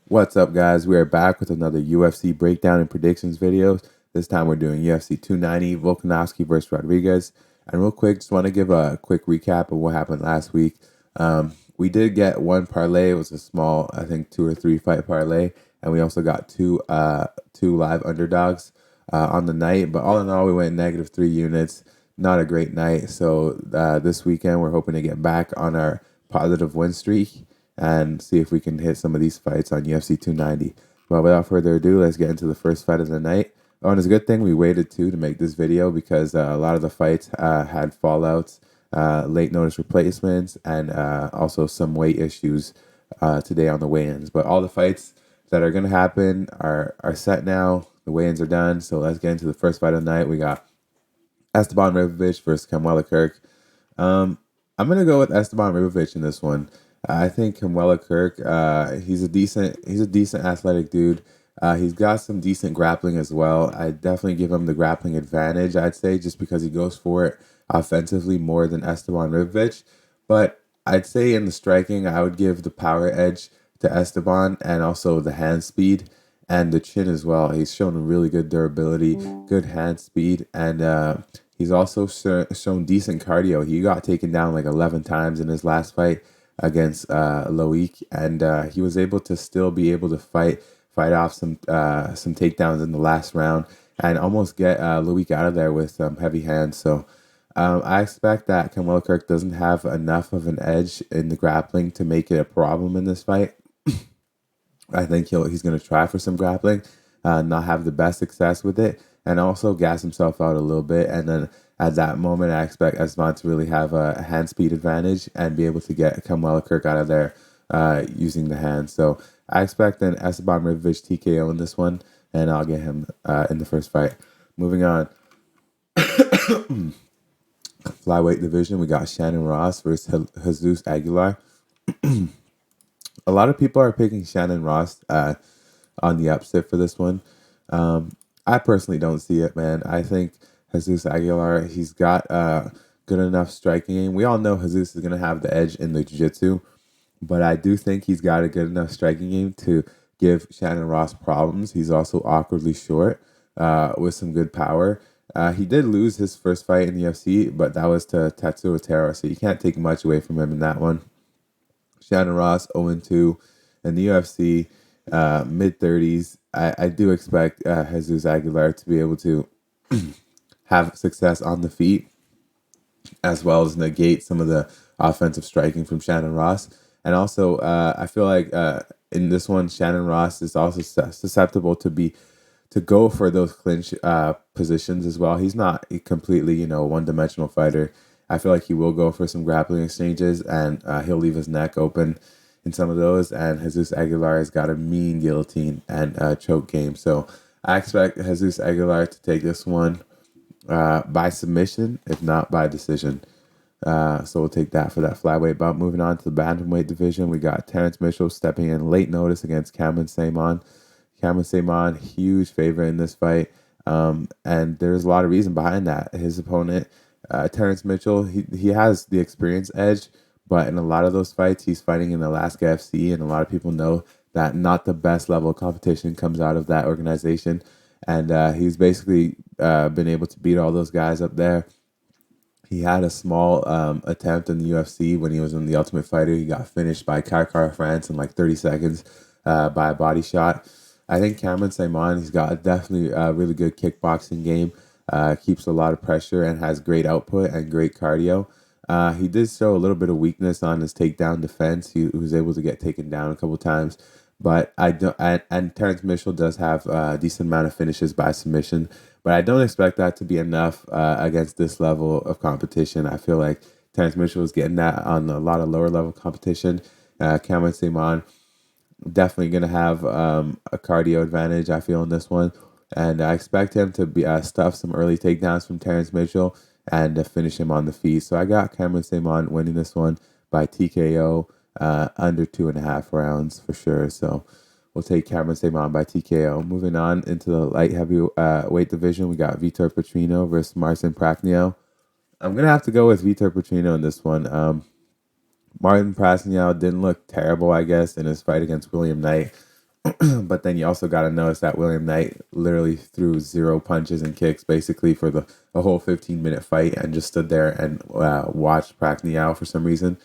What's up, guys? We are back with another UFC breakdown and predictions videos. This time we're doing UFC 290, Volkanovski versus Rodriguez. And real quick, just want to give a quick recap of what happened last week. We did get one parlay. It was a small, I think, 2 or 3 fight parlay, and we also got two live underdogs on the night. But all in all, we went -3 units. Not a great night. So this weekend, we're hoping to get back on our positive win streak and see if we can hit some of these fights on UFC 290. But without further ado, let's get into the first fight of the night. Oh, and it's a good thing we waited too to make this video because a lot of the fights had fallouts, late notice replacements, and also some weight issues today on the weigh-ins. But all the fights that are going to happen are set now. The weigh-ins are done. So let's get into the first fight of the night. We got Esteban Ribovic versus Kamwela Kirk. I'm gonna go with Esteban Ribovic in this one. I think Kamwela Kirk, he's a decent athletic dude. He's got some decent grappling as well. I definitely give him the grappling advantage, I'd say, just because he goes for it offensively more than Esteban Ribovic. But I'd say in the striking, I would give the power edge to Esteban and also the hand speed and the chin as well. He's shown a really good durability, good hand speed, and he's also shown decent cardio. He got taken down like 11 times in his last fight against Loic, and he was able to still be able to fight off some takedowns in the last round and almost get Loic out of there with some heavy hands. So I expect that Kamwela Kirk doesn't have enough of an edge in the grappling to make it a problem in this fight. I think he's going to try for some grappling, not have the best success with it, and also gas himself out a little bit. And then at that moment, I expect Esteban to really have a hand speed advantage and be able to get Kamwela Kirk out of there using the hands. So I expect an Esteban Ribovic TKO in this one, and I'll get him in the first fight. Moving on, flyweight division, we got Shannon Ross versus Jesus Aguilar. A lot of people are picking Shannon Ross on the upset for this one. I personally don't see it, man. I think Jesus Aguilar, he's got good enough striking game. We all know Jesus is going to have the edge in the jiu-jitsu, but I do think he's got a good enough striking game to give Shannon Ross problems. He's also awkwardly short with some good power. He did lose his first fight in the UFC, but that was to Tatsuo Terra, so you can't take much away from him in that one. Shannon Ross 0-2 in the UFC, mid 30s. I do expect Jesus Aguilar to be able to have success on the feet as well as negate some of the offensive striking from Shannon Ross. And also, I feel like in this one, Shannon Ross is also susceptible to go for those clinch positions as well. He's not a completely, one-dimensional fighter. I feel like he will go for some grappling exchanges, and he'll leave his neck open in some of those. And Jesus Aguilar has got a mean guillotine and choke game. So I expect Jesus Aguilar to take this one by submission, if not by decision. So we'll take that for that flyweight bout. Moving on to the bantamweight division, we got Terrence Mitchell stepping in late notice against Cameron Saymon. Cameron Saymon, huge favorite in this fight. And there's a lot of reason behind that. His opponent, Terrence Mitchell, he has the experience edge, but in a lot of those fights, he's fighting in Alaska FC, and a lot of people know that not the best level of competition comes out of that organization. And he's basically been able to beat all those guys up there. He had a small attempt in the UFC when he was in the Ultimate Fighter. He got finished by Kai France in like 30 seconds by a body shot. I think Cameron Saymon, he's got definitely a really good kickboxing game, keeps a lot of pressure and has great output and great cardio. He did show a little bit of weakness on his takedown defense. He was able to get taken down a couple times, but I don't. And Terrence Mitchell does have a decent amount of finishes by submission, but I don't expect that to be enough against this level of competition. I feel like Terrence Mitchell is getting that on a lot of lower level competition. Cameron Saymon definitely going to have a cardio advantage, I feel, in this one. And I expect him to be stuff some early takedowns from Terrence Mitchell and finish him on the feet. So I got Cameron Saymon winning this one by TKO under 2.5 rounds for sure. So we'll take Cameron Saymon by TKO. Moving on into the light heavy weight division, we got Vitor Petrino versus Marcin Prachnio. I'm going to have to go with Vitor Petrino in this one. Martin Prasniow didn't look terrible, I guess, in his fight against William Knight. But then you also got to notice that William Knight literally threw zero punches and kicks basically for the whole 15-minute fight and just stood there and watched Pacquiao for some reason.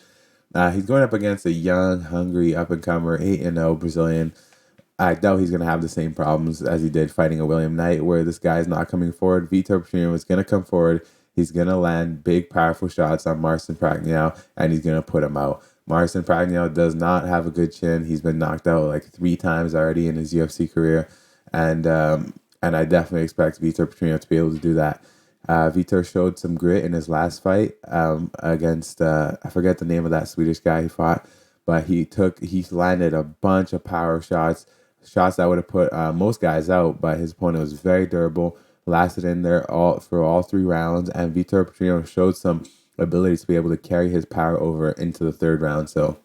He's going up against a young, hungry up-and-comer, 8-0 Brazilian. I doubt he's going to have the same problems as he did fighting a William Knight, where this guy's not coming forward. Vitor Petrino is going to come forward. He's going to land big, powerful shots on Marcin Pacquiao, and he's going to put him out. Marcin Pacquiao does not have a good chin. He's been knocked out like 3 times already in his UFC career, and I definitely expect Vitor Petrino to be able to do that. Vitor showed some grit in his last fight against I forget the name of that Swedish guy he fought, but he landed a bunch of power shots that would have put most guys out, but his opponent was very durable, lasted in there for all 3 rounds, and Vitor Petrino showed some ability to be able to carry his power over into the 3rd round. So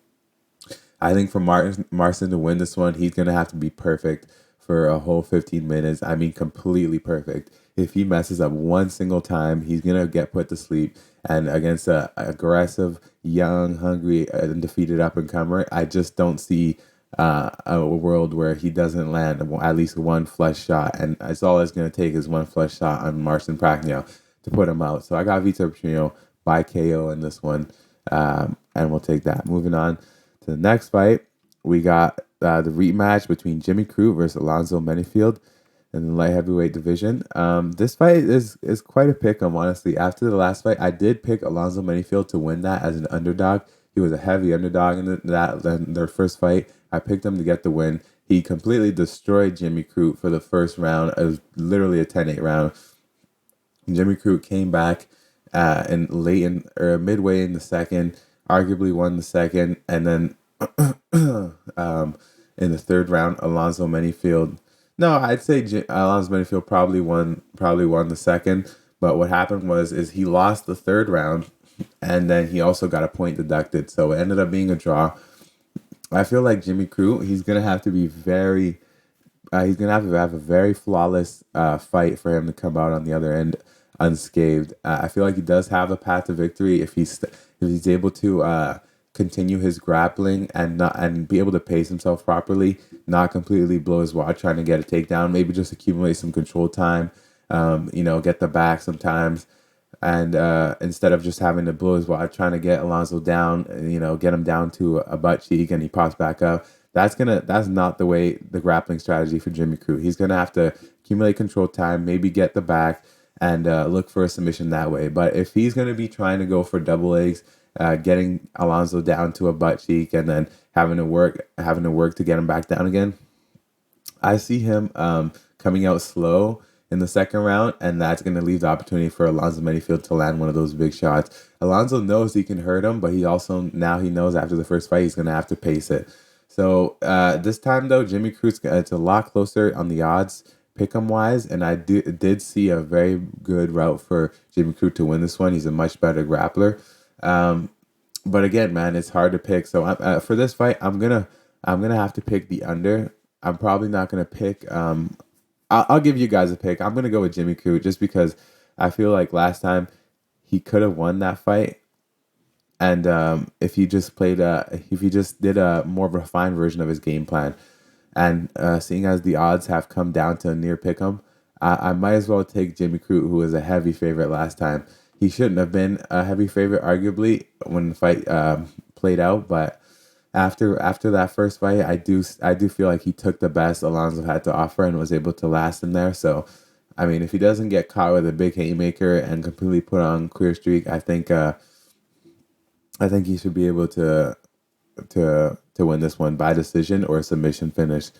I think for Marcin to win this one, he's going to have to be perfect for a whole 15 minutes. I mean, completely perfect. If he messes up one single time, he's going to get put to sleep. And against a aggressive, young, hungry, undefeated up-and-comer, I just don't see a world where he doesn't land at least one flush shot. And that's all it's going to take is one flush shot on Marcin Pacquiao to put him out. So I got Vitor Petrino by KO in this one, and we'll take that. Moving on to the next fight, we got the rematch between Jimmy Crute versus Alonzo Menifield in the light heavyweight division. This fight is quite a pick 'em, honestly. After the last fight, I did pick Alonzo Menifield to win that as an underdog. He was a heavy underdog in their first fight. I picked him to get the win. He completely destroyed Jimmy Crute for the first round. It was literally a 10-8 round. Jimmy Crute came back midway in the second, arguably won the second, and then in the 3rd round, Alonzo Menifield. No, I'd say Alonzo Menifield probably won the second. But what happened is he lost the 3rd round, and then he also got a point deducted, so it ended up being a draw. I feel like Jimmy Crute, he's gonna have to be very. He's gonna have a very flawless fight for him to come out on the other end unscathed. I feel like he does have a path to victory if he's able to continue his grappling and be able to pace himself properly, not completely blow his wad trying to get a takedown. Maybe just accumulate some control time. Get the back sometimes, and instead of just having to blow his wad trying to get Alonzo down, get him down to a butt cheek and he pops back up. That's not the grappling strategy for Jimmy Crute. He's gonna have to accumulate control time, maybe get the back, and look for a submission that way. But if he's gonna be trying to go for double legs, getting Alonzo down to a butt cheek and then having to work to get him back down again, I see him coming out slow in the 2nd round, and that's going to leave the opportunity for Alonzo Menifield to land one of those big shots. Alonzo knows he can hurt him, but he knows after the first fight he's going to have to pace it. So this time, though, Jimmy Crute's it's a lot closer on the odds pick-em wise, and I did see a very good route for Jimmy Crute to win this one. He's a much better grappler. But again, man, it's hard to pick. So for this fight, I'm gonna have to pick the under. I'm probably not gonna pick. I'll give you guys a pick. I'm gonna go with Jimmy Crute just because I feel like last time he could have won that fight, and if he just did a more refined version of his game plan, and seeing as the odds have come down to a near pick'em, I might as well take Jimmy Crute, who was a heavy favorite last time. He shouldn't have been a heavy favorite, arguably, when the fight played out, but after that first fight, I do feel like he took the best Alonzo had to offer and was able to last in there. So, I mean, if he doesn't get caught with a big haymaker and completely put on clear streak, I think he should be able to win this one by decision or submission finish.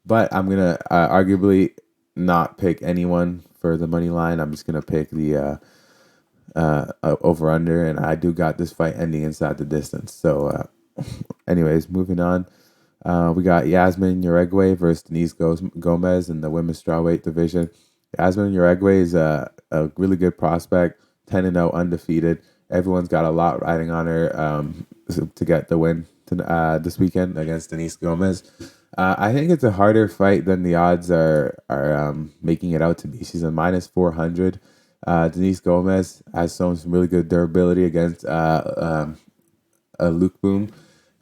But I'm gonna arguably not pick anyone for the money line. I'm just gonna pick the over under, and I do got this fight ending inside the distance. So. Anyways, moving on, we got Yasmin Uruguay versus Denise Gomez in the women's strawweight division. Yasmin Uruguay is a really good prospect, 10-0 undefeated. Everyone's got a lot riding on her to get the win this weekend against Denise Gomez. I think it's a harder fight than the odds are making it out to be. She's a minus 400. Denise Gomez has shown some really good durability against Luke Boom.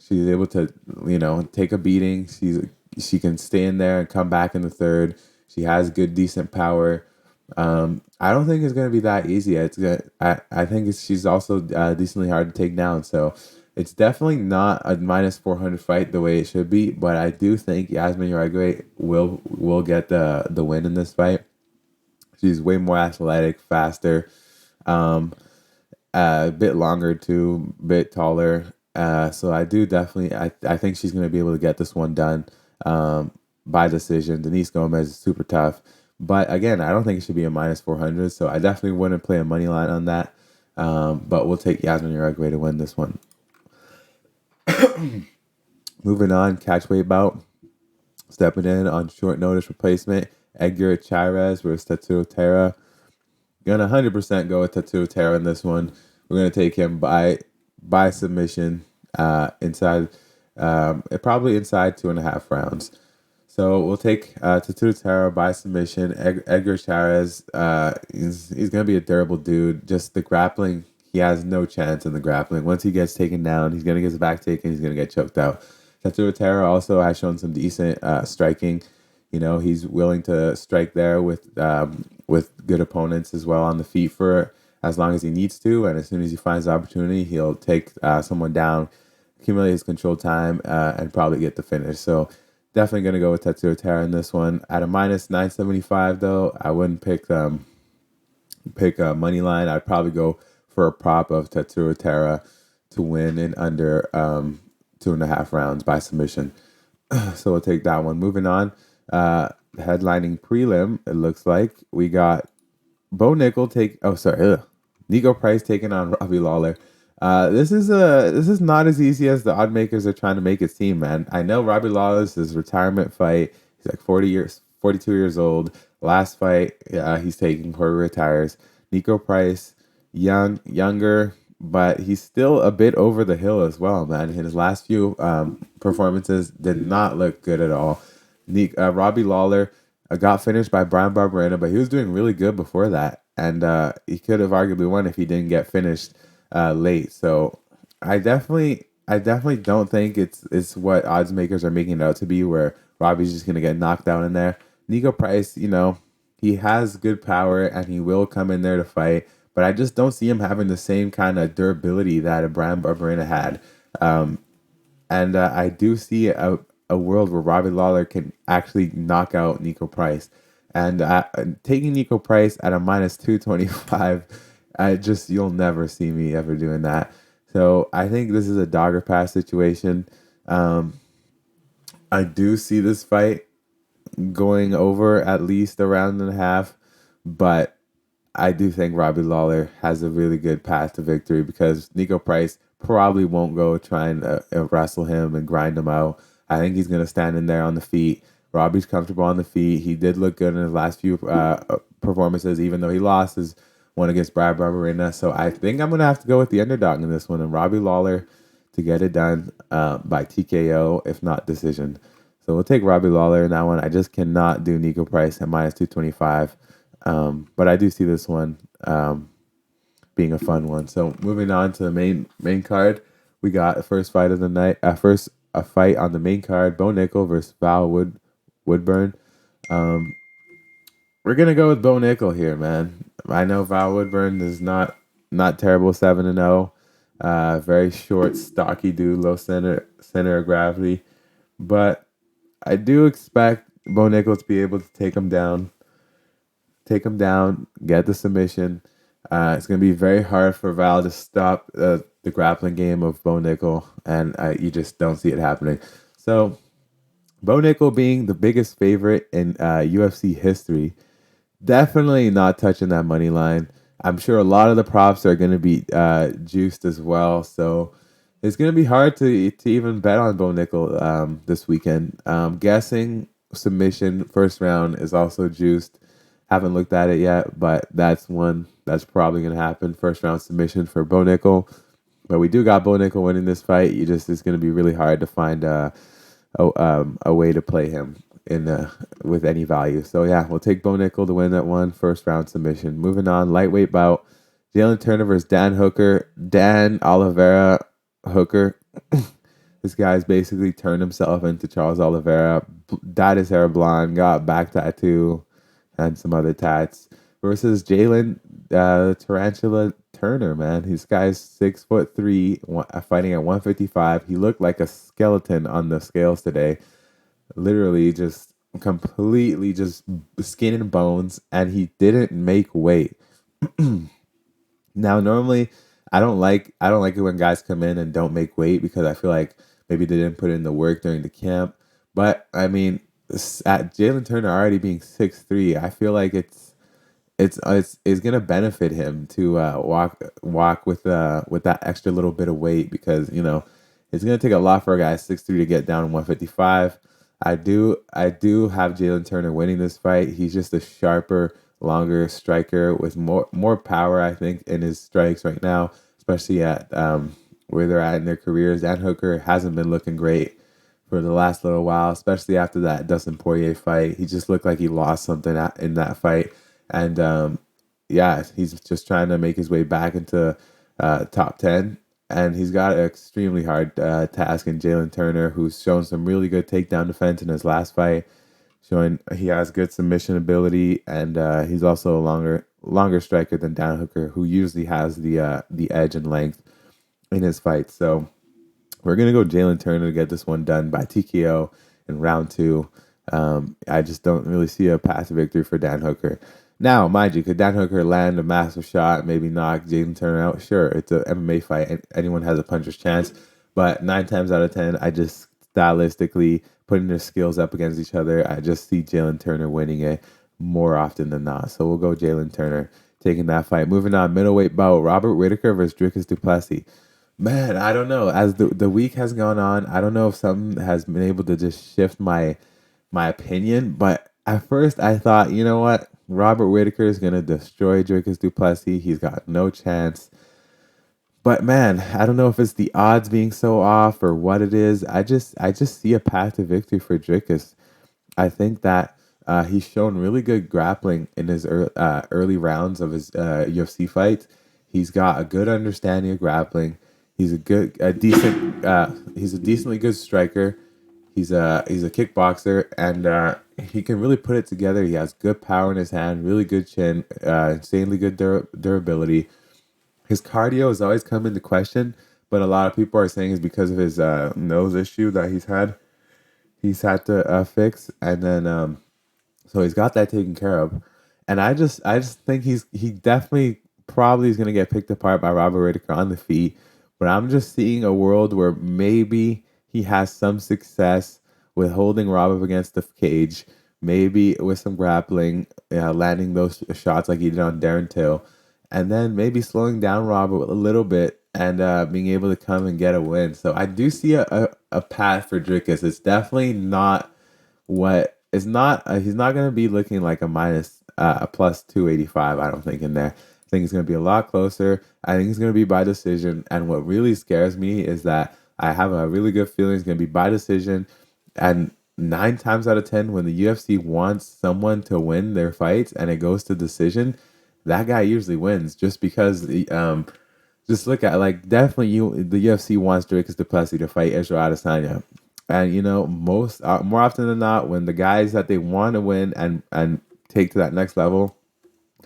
She's able to, take a beating. She's she can stay in there and come back in the third. She has good, decent power. I don't think it's going to be that easy. I think she's also decently hard to take down. So it's definitely not a minus 400 fight the way it should be. But I do think Yasmin Uribe will get the win in this fight. She's way more athletic, faster, um, a bit longer too, a bit taller. So I do definitely, I think she's going to be able to get this one done by decision. Denise Gomez is super tough. But again, I don't think it should be a minus 400. So I definitely wouldn't play a money line on that. But we'll take Yasmin Uribe to win this one. Moving on, catchweight bout. Stepping in on short notice replacement, Edgar Chairez versus Tatsuro Terra. Gonna 100% go with Tatsuro Terra in this one. We're gonna take him by submission inside, probably inside 2.5 rounds. So we'll take Tatsuro Terra by submission. Edgar Chairez, he's gonna be a durable dude. Just the grappling, he has no chance in the grappling. Once he gets taken down, he's gonna get his back taken. He's gonna get choked out. Tatsuro Terra also has shown some decent striking. You know, he's willing to strike there with good opponents as well on the feet for as long as he needs to, and as soon as he finds the opportunity, he'll take someone down, accumulate his control time, and probably get the finish. So definitely going to go with Tatsuro Terra in this one. At a minus 975 though, I wouldn't pick a money line. I'd probably go for a prop of Tatsuro Terra to win in under 2.5 rounds by submission. So we'll take that one. Moving on, headlining prelim, it looks like we got Bo Nickel Nico Price taking on Robbie Lawler. This is not as easy as the odd makers are trying to make it seem, man. I know Robbie Lawler's his retirement fight. He's like 42 years old. Last fight, he's taking before he retires. Nico Price, younger, but he's still a bit over the hill as well, man. His last few performances did not look good at all. Robbie Lawler got finished by Brian Barberena, but he was doing really good before that, and he could have arguably won if he didn't get finished late. So I definitely don't think it's what odds makers are making it out to be, where Robbie's just gonna get knocked out in there. Nico Price, he has good power and he will come in there to fight, but I just don't see him having the same kind of durability that a Brian Barberena had. And I do see a world where Robbie Lawler can actually knock out Nico Price. And taking Nico Price at a minus 225, you'll never see me ever doing that. So I think this is a dogger pass situation. I do see this fight going over at least a round and a half, but I do think Robbie Lawler has a really good path to victory because Nico Price probably won't go try and wrestle him and grind him out. I think he's going to stand in there on the feet. Robbie's comfortable on the feet. He did look good in his last few performances, even though he lost his one against Brad Barberena. So I think I'm going to have to go with the underdog in this one and Robbie Lawler to get it done by TKO, if not decision. So we'll take Robbie Lawler in that one. I just cannot do Nico Price at minus 225. But I do see this one being a fun one. So moving on to the main card, we got the first fight of the night. A fight on the main card: Bo Nickel versus Val Woodburn. We're gonna go with Bo Nickel here, man. I know Val Woodburn is not terrible, 7-0. Very short, stocky dude, low center of gravity, but I do expect Bo Nickel to be able to take him down, get the submission. It's going to be very hard for Val to stop the grappling game of Bo Nickel, and you just don't see it happening. So, Bo Nickel being the biggest favorite in UFC history, definitely not touching that money line. I'm sure a lot of the props are going to be juiced as well, so it's going to be hard to even bet on Bo Nickel this weekend. Guessing submission first round is also juiced. Haven't looked at it yet, but that's one that's probably going to happen. First round submission for Bo Nickel. But we do got Bo Nickel winning this fight. It's going to be really hard to find a way to play him in with any value. So yeah, we'll take Bo Nickel to win that one. First round submission. Moving on, lightweight bout. Jalen Turner versus Dan Hooker. Dan Oliveira Hooker. This guy's basically turned himself into Charles Oliveira. dyed his hair blonde, got back tattoo, and some other tats. Versus Jalen Tarantula Turner, man. This guy's 6'3", fighting at 155. He looked like a skeleton on the scales today. Literally just completely just skin and bones, and he didn't make weight. Now, normally, I don't like it when guys come in and don't make weight because I feel like maybe they didn't put in the work during the camp. But I mean, at Jalen Turner already being 6'3", I feel like it's gonna benefit him to walk with that extra little bit of weight because it's gonna take a lot for a guy 6'3" to get down to 155. I do have Jalen Turner winning this fight. He's just a sharper, longer striker with more power, I think, in his strikes right now, especially at where they're at in their careers. Dan Hooker hasn't been looking great for the last little while, especially after that Dustin Poirier fight. He just looked like he lost something in that fight, and yeah, he's just trying to make his way back into top 10. And he's got an extremely hard task in Jalen Turner, who's shown some really good takedown defense in his last fight, showing he has good submission ability, and he's also a longer striker than Dan Hooker, who usually has the edge and length in his fight. So we're gonna go Jalen Turner to get this one done by TKO in round two. I just don't really see a path to victory for Dan Hooker. Now, mind you, could Dan Hooker land a massive shot, maybe knock Jalen Turner out? Sure, it's an MMA fight, and anyone has a puncher's chance. But 9 times out of 10, I just stylistically putting their skills up against each other, I just see Jalen Turner winning it more often than not. So we'll go Jalen Turner taking that fight. Moving on, middleweight bout, Robert Whitaker versus Dricus Du Plessis. Man, I don't know. As the week has gone on, I don't know if something has been able to just shift my opinion. But at first, I thought, you know what, Robert Whitaker is gonna destroy Dricus Du Plessis. He's got no chance. But man, I don't know if it's the odds being so off or what it is. I just see a path to victory for Dricus. I think that he's shown really good grappling in his early rounds of his UFC fights. He's got a good understanding of grappling. He's a decently good striker. He's a kickboxer, and he can really put it together. He has good power in his hand, really good chin, insanely good durability. His cardio has always come into question, but a lot of people are saying it's because of his nose issue that he's had to fix, and then so he's got that taken care of. And I just think he definitely probably is gonna get picked apart by Robert Whitaker on the feet. But I'm just seeing a world where maybe he has some success with holding Rob up against the cage, maybe with some grappling, landing those shots like he did on Darren Till, and then maybe slowing down Rob a little bit and being able to come and get a win. So I do see a path for Dricus. It's definitely not what it's not. He's not going to be looking like a plus 285. I don't think in there. I think it's going to be a lot closer. I think it's going to be by decision. And what really scares me is that I have a really good feeling it's going to be by decision. And 9 times out of 10, when the UFC wants someone to win their fights and it goes to decision, that guy usually wins just because just look at like definitely the UFC wants Dricus Du Plessis to fight Israel Adesanya. And most more often than not, when the guys that they want to win and take to that next level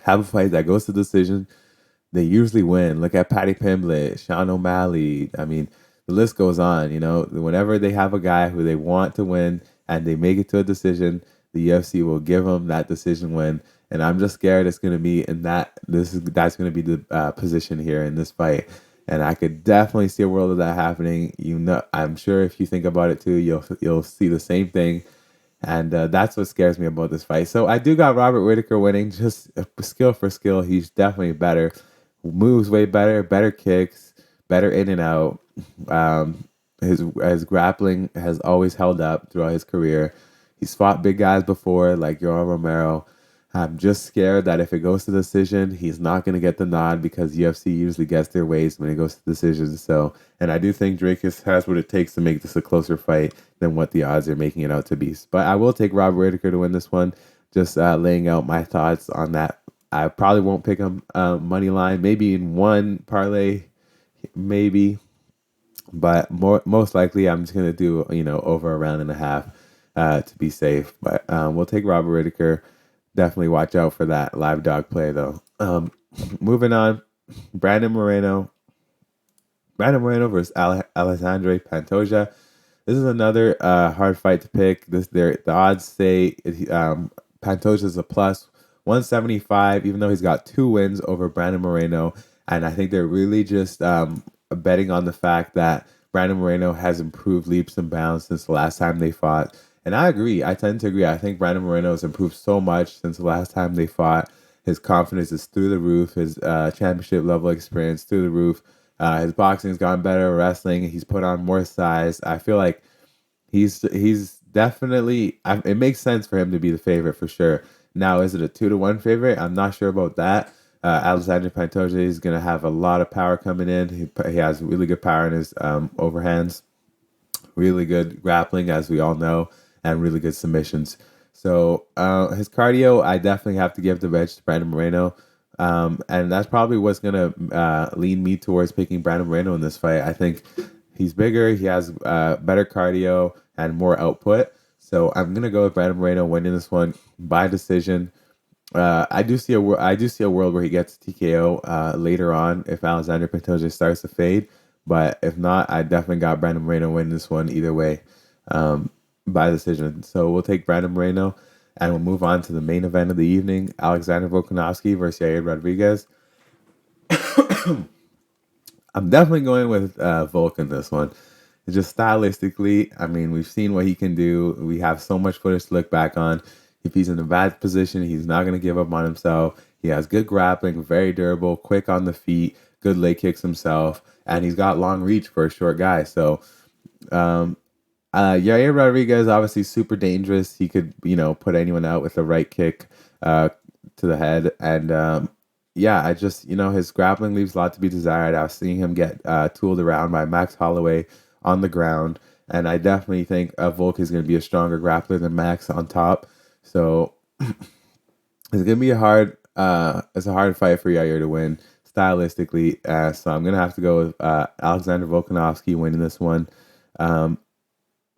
have a fight that goes to decision, they usually win. Look at Paddy Pimblett, Sean O'Malley. I mean, the list goes on. Whenever they have a guy who they want to win and they make it to a decision, the UFC will give them that decision win. And I'm just scared it's going to be in that's going to be the position here in this fight. And I could definitely see a world of that happening. I'm sure if you think about it too, you'll see the same thing. And that's what scares me about this fight. So I do got Robert Whitaker winning, just skill for skill. He's definitely better, moves way better kicks, better in and out. His grappling has always held up throughout his career. He's fought big guys before, like Yoel Romero. I'm just scared that if it goes to decision, he's not going to get the nod because UFC usually gets their ways when it goes to decisions. So, and I do think Dracus has what it takes to make this a closer fight than what the odds are making it out to be. But I will take Robert Whitaker to win this one. Just laying out my thoughts on that. I probably won't pick him money line, maybe in one parlay, maybe. But most likely, I'm just gonna do over a round and a half. to be safe. But we'll take Robert Whitaker. Definitely watch out for that live dog play, though. Moving on, Brandon Moreno. Brandon Moreno versus Alexandre Pantoja. This is another hard fight to pick. The odds say Pantoja is a plus 175, even though he's got 2 wins over Brandon Moreno. And I think they're really just betting on the fact that Brandon Moreno has improved leaps and bounds since the last time they fought. And I agree. I tend to agree. I think Brandon Moreno has improved so much since the last time they fought. His confidence is through the roof. His championship level experience through the roof. His boxing's gotten better. Wrestling, he's put on more size. I feel like he's definitely. It makes sense for him to be the favorite for sure. Now, is it a 2-1 favorite? I'm not sure about that. Alexander Pantoja is going to have a lot of power coming in. He has really good power in his overhands, really good grappling, as we all know, and really good submissions. So his cardio, I definitely have to give the edge to Brandon Moreno. And that's probably what's going to lean me towards picking Brandon Moreno in this fight. I think he's bigger, he has better cardio and more output. So I'm going to go with Brandon Moreno winning this one by decision. I do see a world where he gets TKO later on if Alexander Pantoja starts to fade. But if not, I definitely got Brandon Moreno winning this one either way by decision. So we'll take Brandon Moreno. And we'll move on to the main event of the evening, Alexander Volkanovski versus Yair Rodriguez. I'm definitely going with Volk in this one. Just stylistically, I mean, we've seen what he can do. We have so much footage to look back on. If he's in a bad position, he's not going to give up on himself. He has good grappling, very durable, quick on the feet, good leg kicks himself, and he's got long reach for a short guy. So Yair Rodriguez obviously super dangerous. He could, put anyone out with a right kick to the head. And yeah, I just, his grappling leaves a lot to be desired. I was seeing him get tooled around by Max Holloway on the ground. And I definitely think Volk is going to be a stronger grappler than Max on top. So it's going to be it's a hard fight for Yair to win stylistically. So I'm going to have to go with Alexander Volkanovski winning this one.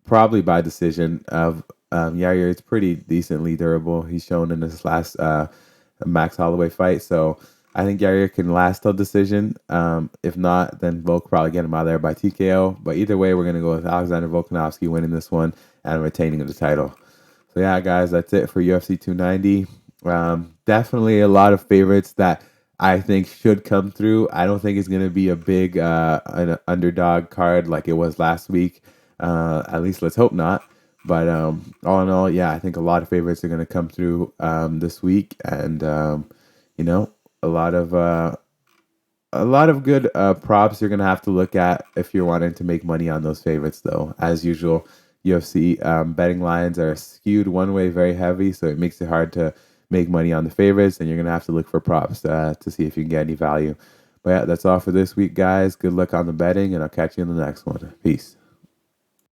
Probably by decision. Yair is pretty decently durable. He's shown in this last Max Holloway fight. So I think Yair can last till decision. If not, then Volk probably get him out of there by TKO. But either way, we're going to go with Alexander Volkanovski winning this one and retaining the title. So yeah, guys, that's it for UFC 290. Definitely a lot of favorites that I think should come through. I don't think it's going to be a big an underdog card like it was last week. At least let's hope not. But all in all, yeah, I think a lot of favorites are going to come through this week, and a lot of good props you're going to have to look at if you're wanting to make money on those favorites. Though, as usual, UFC betting lines are skewed one way very heavy, so it makes it hard to make money on the favorites, and you're going to have to look for props to see if you can get any value. But yeah, that's all for this week, guys. Good luck on the betting, and I'll catch you in the next one. Peace.